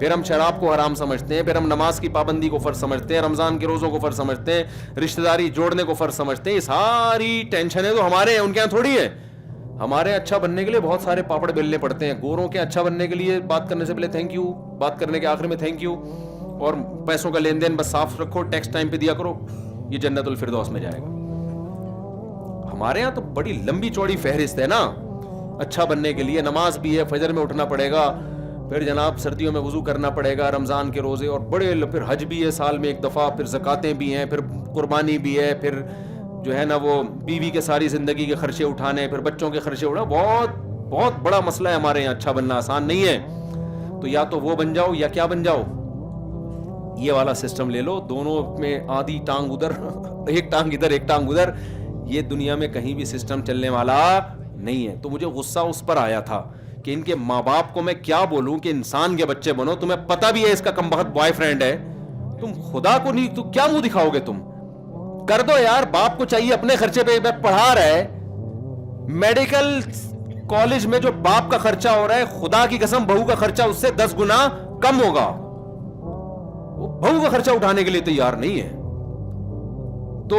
پھر ہم شراب کو حرام سمجھتے ہیں, پھر ہم نماز کی پابندی کو فرض سمجھتے ہیں, رمضان کے روزوں کو فرض سمجھتے ہیں, رشتہ داری جوڑنے کو فرض سمجھتے ہیں. یہ ساری ٹینشنیں تو ہمارے ہیں, ان کے یہاں تھوڑی ہے. ہمارے اچھا بننے کے لیے بہت سارے پاپڑ بیلنے پڑتے ہیں. گوروں کے اچھا بننے کے لیے بات کرنے سے پہلے تھینک یو, بات کرنے کے آخر میں تھینک یو, اور پیسوں کا لین دین بس صاف رکھو, ٹیکس ٹائم پہ دیا کرو, یہ جنت الفردوس میں جائے گا. ہمارے یہاں تو بڑی لمبی چوڑی فہرست ہے نا اچھا بننے کے لیے. نماز بھی ہے, فجر میں اٹھنا پڑے گا, پھر جناب سردیوں میں وضو کرنا پڑے گا, رمضان کے روزے, اور بڑے, پھر حج بھی ہے سال میں ایک دفعہ, پھر زکاتیں بھی ہیں, پھر قربانی بھی ہے, پھر جو ہے نا وہ بیوی کے ساری زندگی کے خرچے اٹھانے, پھر بچوں کے خرچے اٹھانا. بہت بہت بڑا مسئلہ ہے ہمارے یہاں. اچھا بننا آسان نہیں ہے. تو یا تو وہ بن جاؤ یا کیا بن جاؤ, یہ والا سسٹم لے لو, دونوں میں آدھی ٹانگ ادھر, ایک ٹانگ ادھر ایک ٹانگ ادھر. یہ دنیا میں کہیں بھی سسٹم چلنے والا نہیں ہے. تو مجھے غصہ اس پر آیا تھا کہ ان کے ماں باپ کو میں کیا بولوں کہ انسان کے بچے بنو, تمہیں پتہ بھی ہے اس کا کم بخت بوائے فرینڈ ہے, تم خدا کو نہیں, تو کیا منہ دکھاؤ گے تم؟ کر دو یار, باپ کو چاہیے اپنے خرچے پہ پڑھا رہا ہے. میڈیکل کالج میں جو باپ کا خرچہ ہو رہا ہے, خدا کی قسم بہو کا خرچہ اس سے 10 گنا کم ہوگا. وہ بہو کا خرچہ اٹھانے کے لیے تیار نہیں ہے. تو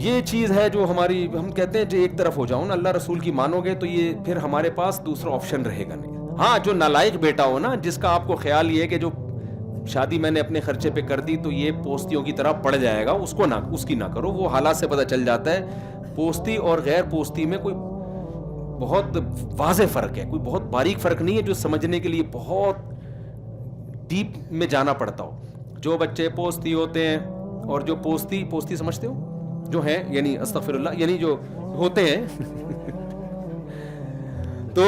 یہ چیز ہے جو ہماری, ہم کہتے ہیں جو ایک طرف ہو جاؤ نا, اللہ رسول کی مانو گے تو یہ پھر ہمارے پاس دوسرا آپشن رہے گا نہیں. ہاں جو نالائق بیٹا ہو نا, جس کا آپ کو خیال یہ ہے کہ جو شادی میں نے اپنے خرچے پہ کر دی تو یہ پوستیوں کی طرح پڑ جائے گا, اس کو نہ, اس کی نہ کرو. وہ حالات سے پتہ چل جاتا ہے پوستی اور غیر پوستی میں کوئی بہت واضح فرق ہے, کوئی بہت باریک فرق نہیں ہے جو سمجھنے کے لیے بہت ڈیپ میں جانا پڑتا ہو. جو بچے پوستی ہوتے ہیں اور جو پوستی سمجھتے ہو جو ہیں, یعنی استغفر اللہ, یعنی جو ہوتے ہیں تو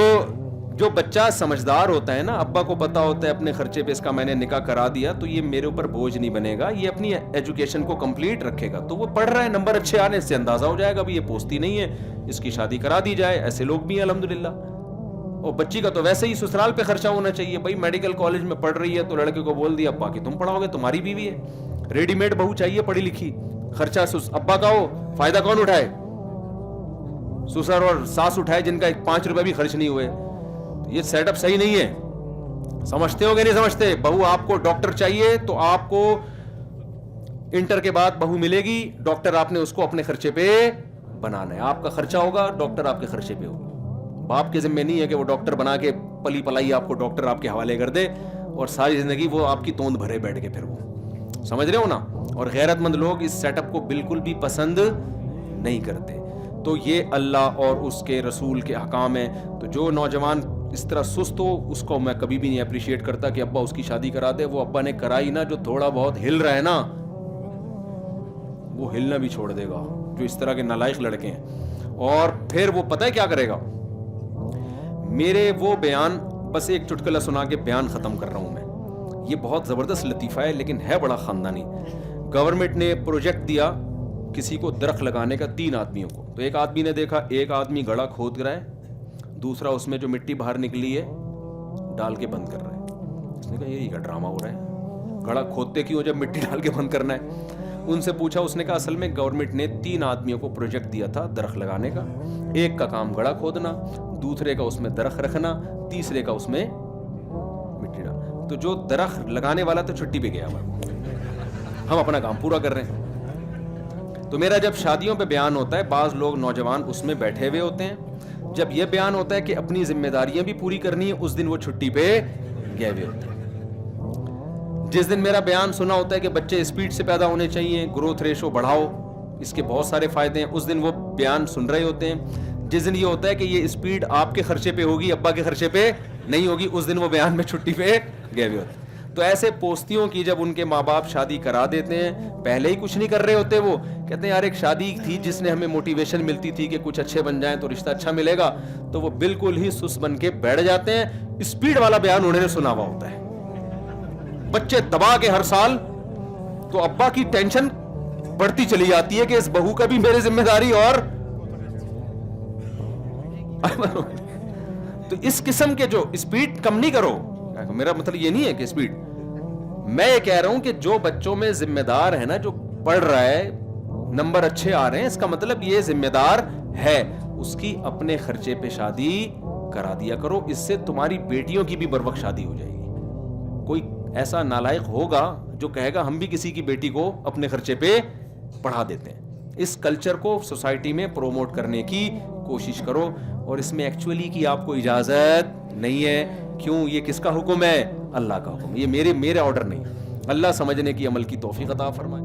جو بچہ سمجھدار ہوتا ہے نا, ابا کو پتا ہوتا ہے اپنے خرچے پہ اس کا میں نے نکاح کرا دیا تو یہ میرے اوپر بوجھ نہیں بنے گا, یہ اپنی ایجوکیشن کو کمپلیٹ رکھے گا. تو وہ پڑھ رہا ہے, نمبر اچھے آنے سے اندازہ ہو جائے گا بھی یہ پوستی نہیں ہے, اس کی شادی کرا دی جائے. ایسے لوگ بھی ہیں الحمدللہ. اور بچی کا تو ویسے ہی سسرال پہ خرچہ ہونا چاہیے. بھائی میڈیکل کالج میں پڑھ رہی ہے تو لڑکے کو بول دیا ابا کہ تم پڑھاؤ گے, تمہاری بیوی ہے. ریڈی میڈ بہو چاہیے پڑھی لکھی, خرچہ ابا کا ہو, فائدہ کون اٹھائے؟ سسر اور ساس اٹھائے جن کا 5 روپے بھی خرچ نہیں ہوئے. یہ سیٹ اپ صحیح نہیں ہے. سمجھتے ہو کہ نہیں سمجھتے؟ بہو آپ کو ڈاکٹر چاہیے تو آپ کو انٹر کے بعد بہو ملے گی, ڈاکٹر آپ نے اس کو اپنے خرچے پہ بنانا ہے. آپ کا خرچہ ہوگا, ڈاکٹر آپ کے خرچے پہ ہوگا. باپ کے ذمہ نہیں ہے کہ وہ ڈاکٹر بنا کے پلی پلائی آپ کو ڈاکٹر آپ کے حوالے کر دے اور ساری زندگی وہ آپ کی توند بھرے بیٹھ کے پھر وہ, سمجھ رہے ہو نا. اور غیرت مند لوگ اس سیٹ اپ کو بالکل بھی پسند نہیں کرتے. تو یہ اللہ اور اس کے رسول کے احکام ہیں. تو جو نوجوان اس طرح سست ہو اس کو میں کبھی بھی نہیں اپریشیٹ کرتا کہ ابا اس کی شادی کرا دے. وہ ابا نے کرائی نا, جو تھوڑا بہت ہل رہا ہے نا وہ ہلنا بھی چھوڑ دے گا, جو اس طرح کے نالائق لڑکے ہیں. اور پھر وہ پتہ ہے کیا کرے گا, میرے وہ بیان, بس ایک چٹکلا سنا کے بیان ختم کر رہا ہوں میں. یہ بہت زبردست لطیفہ ہے لیکن ہے بڑا خاندانی. گورنمنٹ نے پروجیکٹ دیا کسی کو درخت لگانے کا 3 آدمیوں کو. تو ایک آدمی نے دیکھا ایک آدمی گڑھا کھود رہا ہے, دوسرا اس میں جو مٹی باہر نکلی ہے ڈال کے بند کر رہا ہے. اس نے کہا یہ کیا ڈرامہ ہو رہا ہے, گڑھا کھودتے کیوں جب مٹی ڈال کے بند کرنا ہے. ان سے پوچھا, اس نے کہا اصل میں گورنمنٹ نے 3 آدمیوں کو پروجیکٹ دیا تھا درخت لگانے کا. ایک کا کام گڑھا کھودنا, دوسرے کا اس میں درخت رکھنا, تیسرے کا اس میں مٹی ڈالنا. تو جو درخت لگانے والا تو چھٹی پہ گیا ہوا, ہم اپنا کام پورا کر رہے ہیں. تو میرا جب شادیوں پہ بیان ہوتا ہے, بعض لوگ نوجوان اس میں بیٹھے ہوئے ہوتے ہیں. جب یہ بیان ہوتا ہے کہ اپنی ذمہ داریاں بھی پوری کرنی ہے, اس دن وہ چھٹی پہ گئے ہوئے ہوتے ہیں. جس دن میرا بیان سنا ہوتا ہے کہ بچے اسپیڈ سے پیدا ہونے چاہیے, گروتھ ریشو بڑھاؤ, اس کے بہت سارے فائدے ہیں, اس دن وہ بیان سن رہے ہوتے ہیں. جس دن یہ ہوتا ہے کہ یہ اسپیڈ آپ کے خرچے پہ ہوگی, ابا کے خرچے پہ نہیں ہوگی, اس دن وہ بیان میں چھٹی پہ گئے ہوئے ہوتے ہیں. تو ایسے پوستیوں کی جب ان کے ماں باپ شادی کرا دیتے ہیں, پہلے ہی کچھ نہیں کر رہے ہوتے, وہ کہتے ہیں یار ایک شادی تھی جس نے ہمیں موٹیویشن ملتی تھی کہ کچھ اچھے بن جائیں تو رشتہ اچھا ملے گا, تو وہ بالکل ہی سست بن کے بیٹھ جاتے ہیں. اسپیڈ والا بیان انہوں نے سنا ہوا ہوتا ہے, بچے دبا کے ہر سال. تو ابا کی ٹینشن بڑھتی چلی جاتی ہے کہ اس بہو کا بھی میرے ذمہ داری. اور تو اس قسم کے جو اسپیڈ کم نہیں کرو, میرا مطلب یہ نہیں ہے کہ اسپیڈ, میں یہ کہہ رہا ہوں کہ جو بچوں میں ذمہ دار ہے نا, جو پڑھ رہا ہے, نمبر اچھے آ رہے ہیں, اس کا مطلب یہ ذمہ دار ہے, اس کی اپنے خرچے پہ شادی کرا دیا کرو. اس سے تمہاری بیٹیوں کی بھی بر وقت شادی ہو جائے گی. کوئی ایسا نالائق ہوگا جو کہے گا ہم بھی کسی کی بیٹی کو اپنے خرچے پہ پڑھا دیتے ہیں. اس کلچر کو سوسائٹی میں پروموٹ کرنے کی کوشش کرو, اور اس میں ایکچولی کی آپ کو اجازت نہیں ہے. کیوں؟ یہ کس کا حکم ہے؟ اللہ کا حکم. یہ میرے آرڈر نہیں. اللہ سمجھنے کی عمل کی توفیق عطا فرمائے.